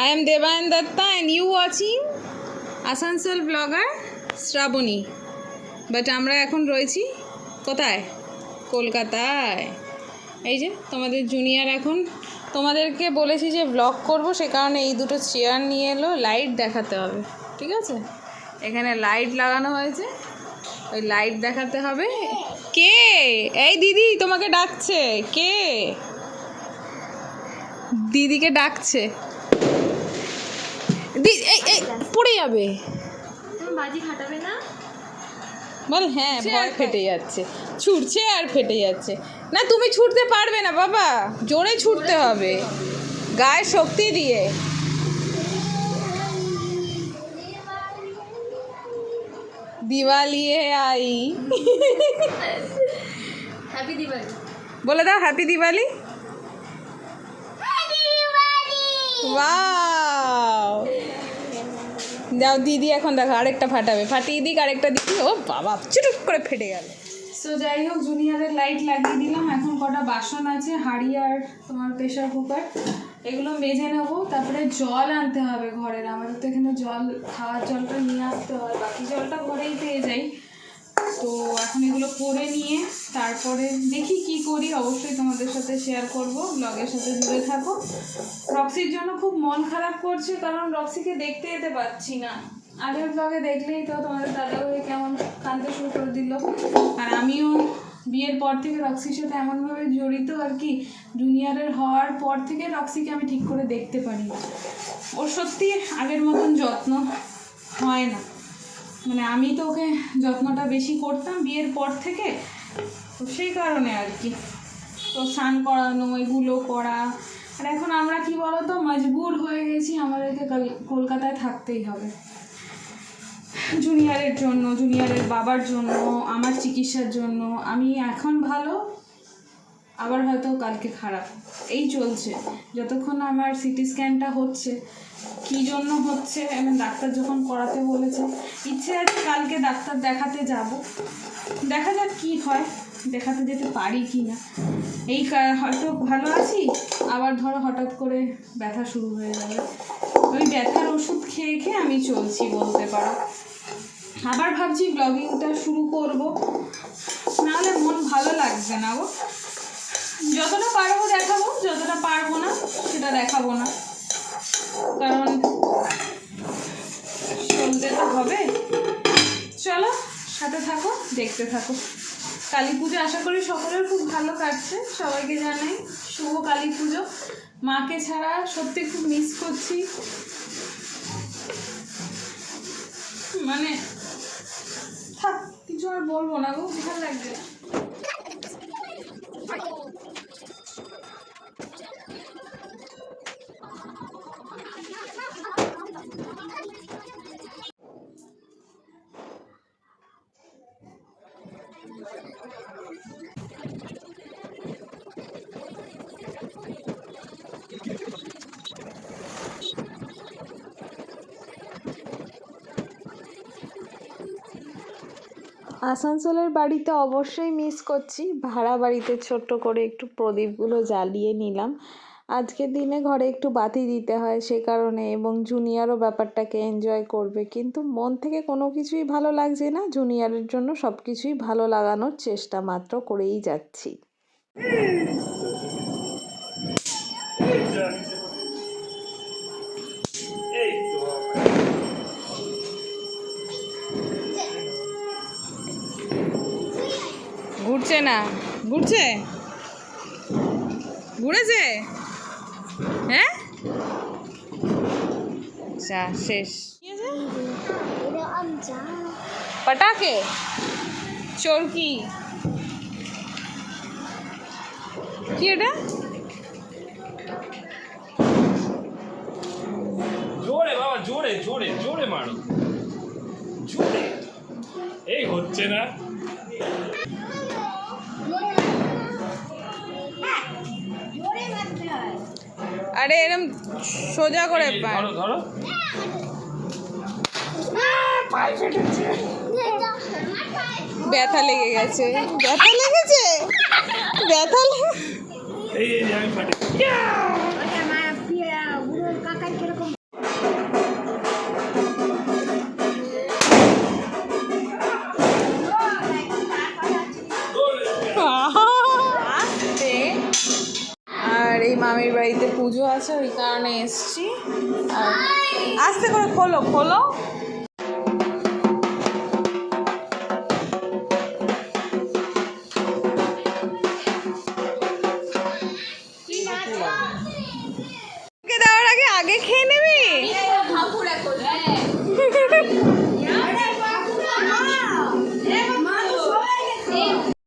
I am Devayan Datta and you watching Asansol blogger Shrabani. But আমরা এখন রয়েছি কোথায়? কলকাতায়। এই যে তোমাদের জুনিয়র এখন তোমাদেরকে বলেছি যে ব্লগ করব, সে কারণে এই দুটো চেয়ার নিয়ে এলো। লাইট দেখাতে হবে, ঠিক আছে? এখানে লাইট লাগানো হয়েছে, ওই লাইট দেখাতে হবে। কে? এই দিদি তোমাকে ডাকছে। কে? দিদিকে ডাকছে। এই পড়ে যাবে, বাজি ফাটাবে না বল। হ্যাঁ, ভয় ফেটে যাচ্ছে, ছুটছে আর ফেটে যাচ্ছে। না তুমি ছুটতে পারবে না বাবা, জোরে ছুটতে হবে, গায়ে শক্তি দিয়ে। দিওয়ালি আই। হ্যাপি দিওয়ালি বলে দাও, হ্যাপি দিওয়ালি। ওয়াও, যাও দিদি এখন দেখো আরেকটা ফাটাবে, ফাটিয়ে দিক আরেকটা দিদি। ও বাবা, চুটুক করে ফেটে গেল। সো যাই হোক, জুনিয়রের লাইট লাগিয়ে দিলাম। এখন কটা বাসন আছে, হাঁড়ি আর তোমার প্রেশার কুকার, এগুলো মেজে নেবো। তারপরে জল আনতে হবে ঘরের। আমাদের তো এখানে জল, খাওয়ার জলটা নিয়ে আসতে হয়, বাকি জলটা ঘরেই পেয়ে যাই। তো এখন এগুলো করে নিয়ে তারপরে দেখি কি করি, অবশ্যই তোমাদের সাথে শেয়ার করব। ব্লগের সাথে জুড়ে থাকো। রক্সির জন্য খুব মন খারাপ করছে, কারণ রক্সিকে দেখতে যেতে পারছি না। আগের ব্লগে দেখলেই তো তোমাদের দাদাভাই কেমন কাঁদতে শুরু করে দিল। আর আমিও বিয়ের পর থেকে রক্সির সাথে এমনভাবে জড়িত আর কি, জুনিয়রের হওয়ার পর থেকে রক্সিকে আমি ঠিক করে দেখতে পারি না। ওর সত্যি আগের মতন যত্ন হয় না, মানে আমি তো ওকে যত্নটা বেশি করতাম বিয়ের পর থেকে, তো সেই কারণে আর কি। তো স্নান করানো, এগুলো করা। আর এখন আমরা কি বলতো, মজবুর হয়ে গেছি, আমাদেরকে কলকাতায় থাকতেই হবে জুনিয়রের জন্য, জুনিয়রের বাবার জন্য, আমার চিকিৎসার জন্য। আমি এখন ভালো, আবার হয়তো কালকে খারাপ, এই চলছে। যতক্ষণ আমার সিটি স্ক্যানটা হচ্ছে, কী জন্য হচ্ছে, আমি ডাক্তার যখন করাতে বলেছে, ইচ্ছে আছে কালকে ডাক্তার দেখাতে যাব। দেখা যাক কী হয়, দেখাতে যেতে পারি কি না। এই হয়তো ভালো আছি, আবার ধরো হঠাৎ করে ব্যথা শুরু হয়ে যাবে। ওই ব্যথার ওষুধ খেয়ে খেয়ে আমি চলছি বলতে পারো। আবার ভাবছি ব্লগিংটা শুরু করব, নাহলে মন ভালো লাগবে না গো। যতটা পারবো দেখাবো, যতটা পারবো না সেটা দেখাবো না, কারণ চলতে তো হবে। চলো সাথে থাকো, দেখতে থাকো। কালী পুজো আশা করি সকলের খুব ভালো কাটছে। সবাইকে জানাই শুভ কালী পুজো। মাকে ছাড়া সত্যি খুব মিস করছি, মানে থাক, কিছু আর বলবো না গো, ভালো লাগছে না। আসানসোলের বাড়িতে অবশ্যই মিস করছি। ভাড়া বাড়িতে ছোট্ট করে একটু প্রদীপগুলো জ্বালিয়ে নিলাম। আজকের দিনে ঘরে একটু বাতি দিতে হয় সে কারণে, এবং জুনিয়রও ব্যাপারটাকে এনজয় করবে। কিন্তু মন থেকে কোনো কিছুই ভালো লাগছে না। জুনিয়রের জন্য সব কিছুই ভালো লাগানোর চেষ্টা মাত্র করেই যাচ্ছি। ঘুরছে না? ঘুরছে? ঘুরেছে? হ্যাঁ, আচ্ছা শেষ। পটাকে, চরকি, কি এটা? জোরে বাবা, জোরে জোরে জোরে মারো, জোরে। এই হচ্ছে না। আরে এরম সোজা করে ধরো ধরো। পায়ে ফেটেছে, ব্যথা লেগে গেছে, ব্যথা লেগেছে, ব্যথা এই আমি ফাটে। মামির বাড়িতে পুজো আছে, ওই কারণে এসছি। আর আস্তে করে খোলো খোলো। দেওয়ার আগে আগে খেয়ে নেবে।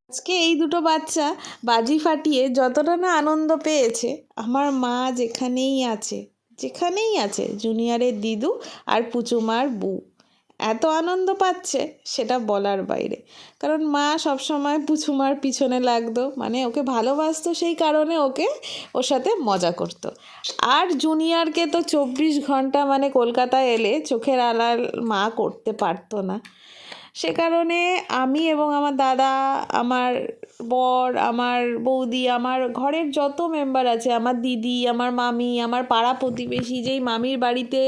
আজকে এই দুটো বাচ্চা বাজি ফাটিয়ে যতটা না আনন্দ পেয়েছে, আমার মা যেখানেই আছে জুনিয়রের দিদু আর পুচুমার বউ এত আনন্দ পাচ্ছে সেটা বলার বাইরে। কারণ মা সবসময় পুচুমার পিছনে লাগতো, মানে ওকে ভালোবাসতো, সেই কারণে ওর সাথে মজা করতো। আর জুনিয়রকে তো 24 ঘন্টা মানে কলকাতায় এলে চোখের আড়াল মা করতে পারতো না। সে কারণে আমি এবং আমার দাদা, আমার বর, আমার বৌদি, আমার ঘরের যত মেম্বার আছে, আমার দিদি, আমার মামি, আমার পাড়া প্রতিবেশী, যেই মামির বাড়িতে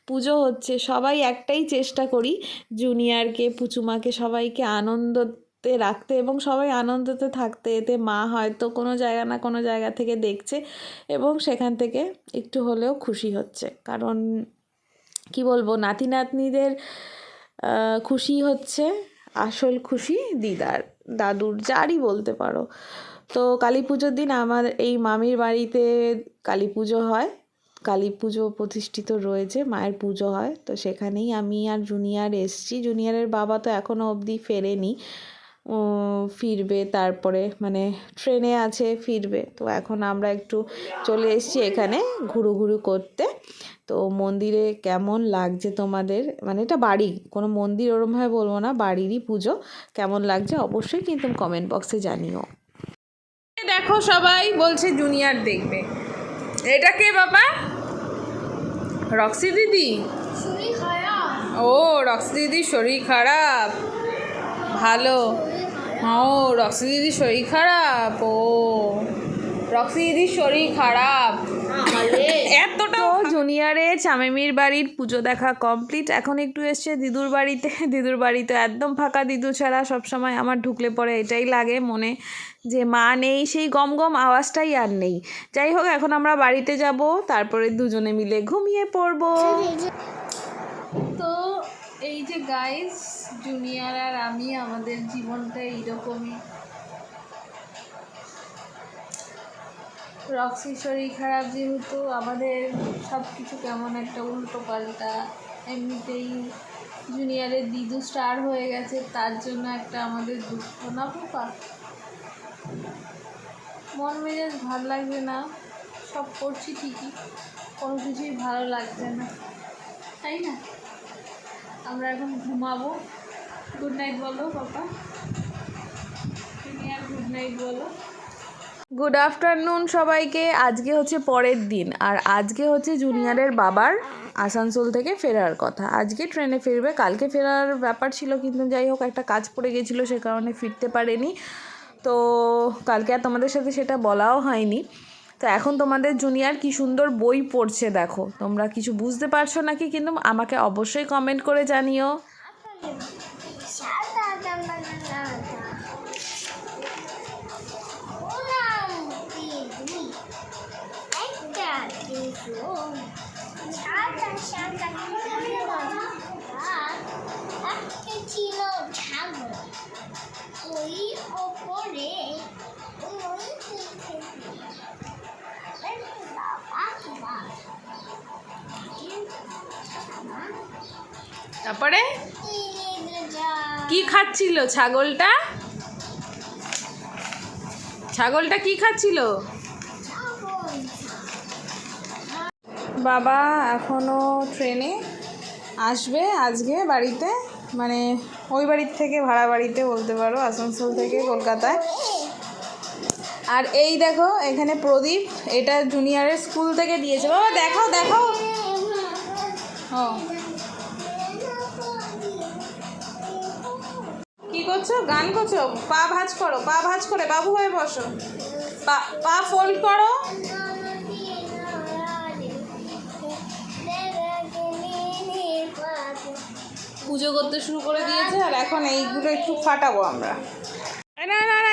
পুজো হচ্ছে, সবাই একটাই চেষ্টা করি জুনিয়রকে, পুচুমাকে, সবাইকে আনন্দতে রাখতে এবং সবাই আনন্দতে থাকতে। এতে মা হয়তো কোনো জায়গা না কোনো জায়গা থেকে দেখছে এবং সেখান থেকে একটু হলেও খুশি হচ্ছে। কারণ কি বলবো, নাতি নাতনিদের খুশি হচ্ছে আসল খুশি দিদার, দাদুর, যারই বলতে পারো। তো কালী পুজোর দিন আমার এই মামির বাড়িতে কালী পুজো হয়, কালী পুজো প্রতিষ্ঠিত রয়েছে, মায়ের পুজো হয়। তো সেখানেই আমি আর জুনিয়র এসছি। জুনিয়রের বাবা তো এখনও অবধি ফেরেনি, ফিরবে তারপরে, মানে ট্রেনে আছে, ফিরবে। তো এখন আমরা একটু চলে এসেছি এখানে ঘুরু করতে। তো মন্দিরে কেমন লাগছে তোমাদের, মানে এটা বাড়ি, কোনো মন্দির ওরমভাবে বলবো না, বাড়িরই পুজো, কেমন লাগছে অবশ্যই কিন্তু কমেন্ট বক্সে জানিও। দেখো সবাই বলছে জুনিয়র দেখবে। এটা কে বাবা? রক্সি দিদি। ও রক্সি দিদির শরীর খারাপ, ভালো। ও রক্সি দিদির শরীর খারাপ, ও রক্সি দিদির শরীর খারাপ। এতটা জুনিয়রের চামেমির বাড়ির পুজো দেখা কমপ্লিট। এখন একটু এসছে দিদুর বাড়িতে। দিদুর বাড়িতে একদম ফাঁকা, দিদু ছাড়া সবসময় আমার ঢুকলে পরে এটাই লাগে মনে যে মা নেই, সেই গম গম আওয়াজটাই আর নেই। যাই হোক, এখন আমরা বাড়িতে যাব, তারপরে দুজনে মিলে ঘুমিয়ে পড়বো। তো এই যে গাইস, জুনিয়র আর আমি, আমাদের জীবনটা এইরকমই। রক্সির শরীর খারাপ যেহেতু, আমাদের সব কিছু কেমন একটা উল্টো পাল্টা। এমনিতেই জুনিয়রের দিদু স্টার হয়ে গেছে, তার জন্য একটা আমাদের দুঃখ না পাপা। মন মেজাজ ভালো লাগছে না, সব করছি ঠিকই, কোনো কিছুই ভালো লাগছে না, তাই না? আমরা এখন ঘুমাবো। গুড নাইট বলো পাপা, জুনিয়র গুড নাইট বলো। গুড আফটারনুন সবাইকে। আজকে হচ্ছে পরের দিন, আর আজকে হচ্ছে জুনিয়রের বাবার আসানসোল থেকে ফেরার কথা। আজকে ট্রেনে ফিরবে, কালকে ফেরার ব্যাপার ছিল, কিন্তু যাই হোক একটা কাজ পড়ে গেছিলো, সে কারণে ফিরতে পারেনি। তো কালকে আর তোমাদের সাথে সেটা বলাও হয়নি। তো এখন তোমাদের জুনিয়র কি সুন্দর বই পড়ছে দেখো। তোমরা কিছু বুঝতে পারছো নাকি কিন্তু আমাকে অবশ্যই কমেন্ট করে জানিও। ছিল ছাগল, ওই ওপরে তারপরে কি খাচ্ছিল ছাগলটা? ছাগলটা কি খাচ্ছিল? বাবা এখনও ট্রেনে আসবে আজকে বাড়িতে, মানে ওই বাড়ির থেকে ভাড়া বাড়িতে বলতে পারো, আসানসোল থেকে কলকাতায়। আর এই দেখো এখানে প্রদীপ, এটা জুনিয়রের স্কুল থেকে দিয়েছে। বাবা দেখো দেখো, ও কি করছো? গান করছো? পা ভাঁজ করো, পা ভাঁজ করে বাবু হয়ে বসো, পা ফোল্ড করো। পুজো করতে শুরু করে দিয়েছে, আর এখন এইগুলো একটু ফাটাবো আমরা। না না না,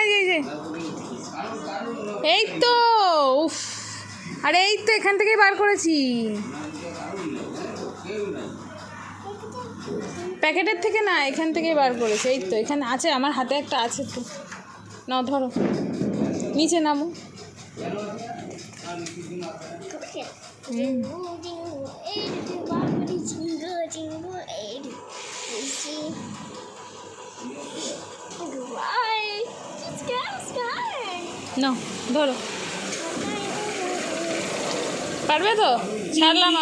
এই তো উফ, আরে এই তো এখান থেকেই বার করেছি, প্যাকেটের থেকে না, এখান থেকেই বার করেছি। এই তো এখানে আছে, আমার হাতে একটা আছে তো। নাও ধরো, নিচে নামো। Jingle, jingle, everybody jingle, jingle, sky, sky. নাও ধরো, পারবে তো? ছাড়লাম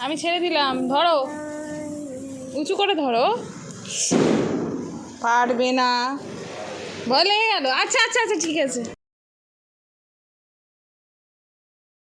আমি ছেড়ে দিলাম, ধরো, উঁচু করে ধরো। পারবে না বলে গেল। আচ্ছা আচ্ছা আচ্ছা ঠিক আছে।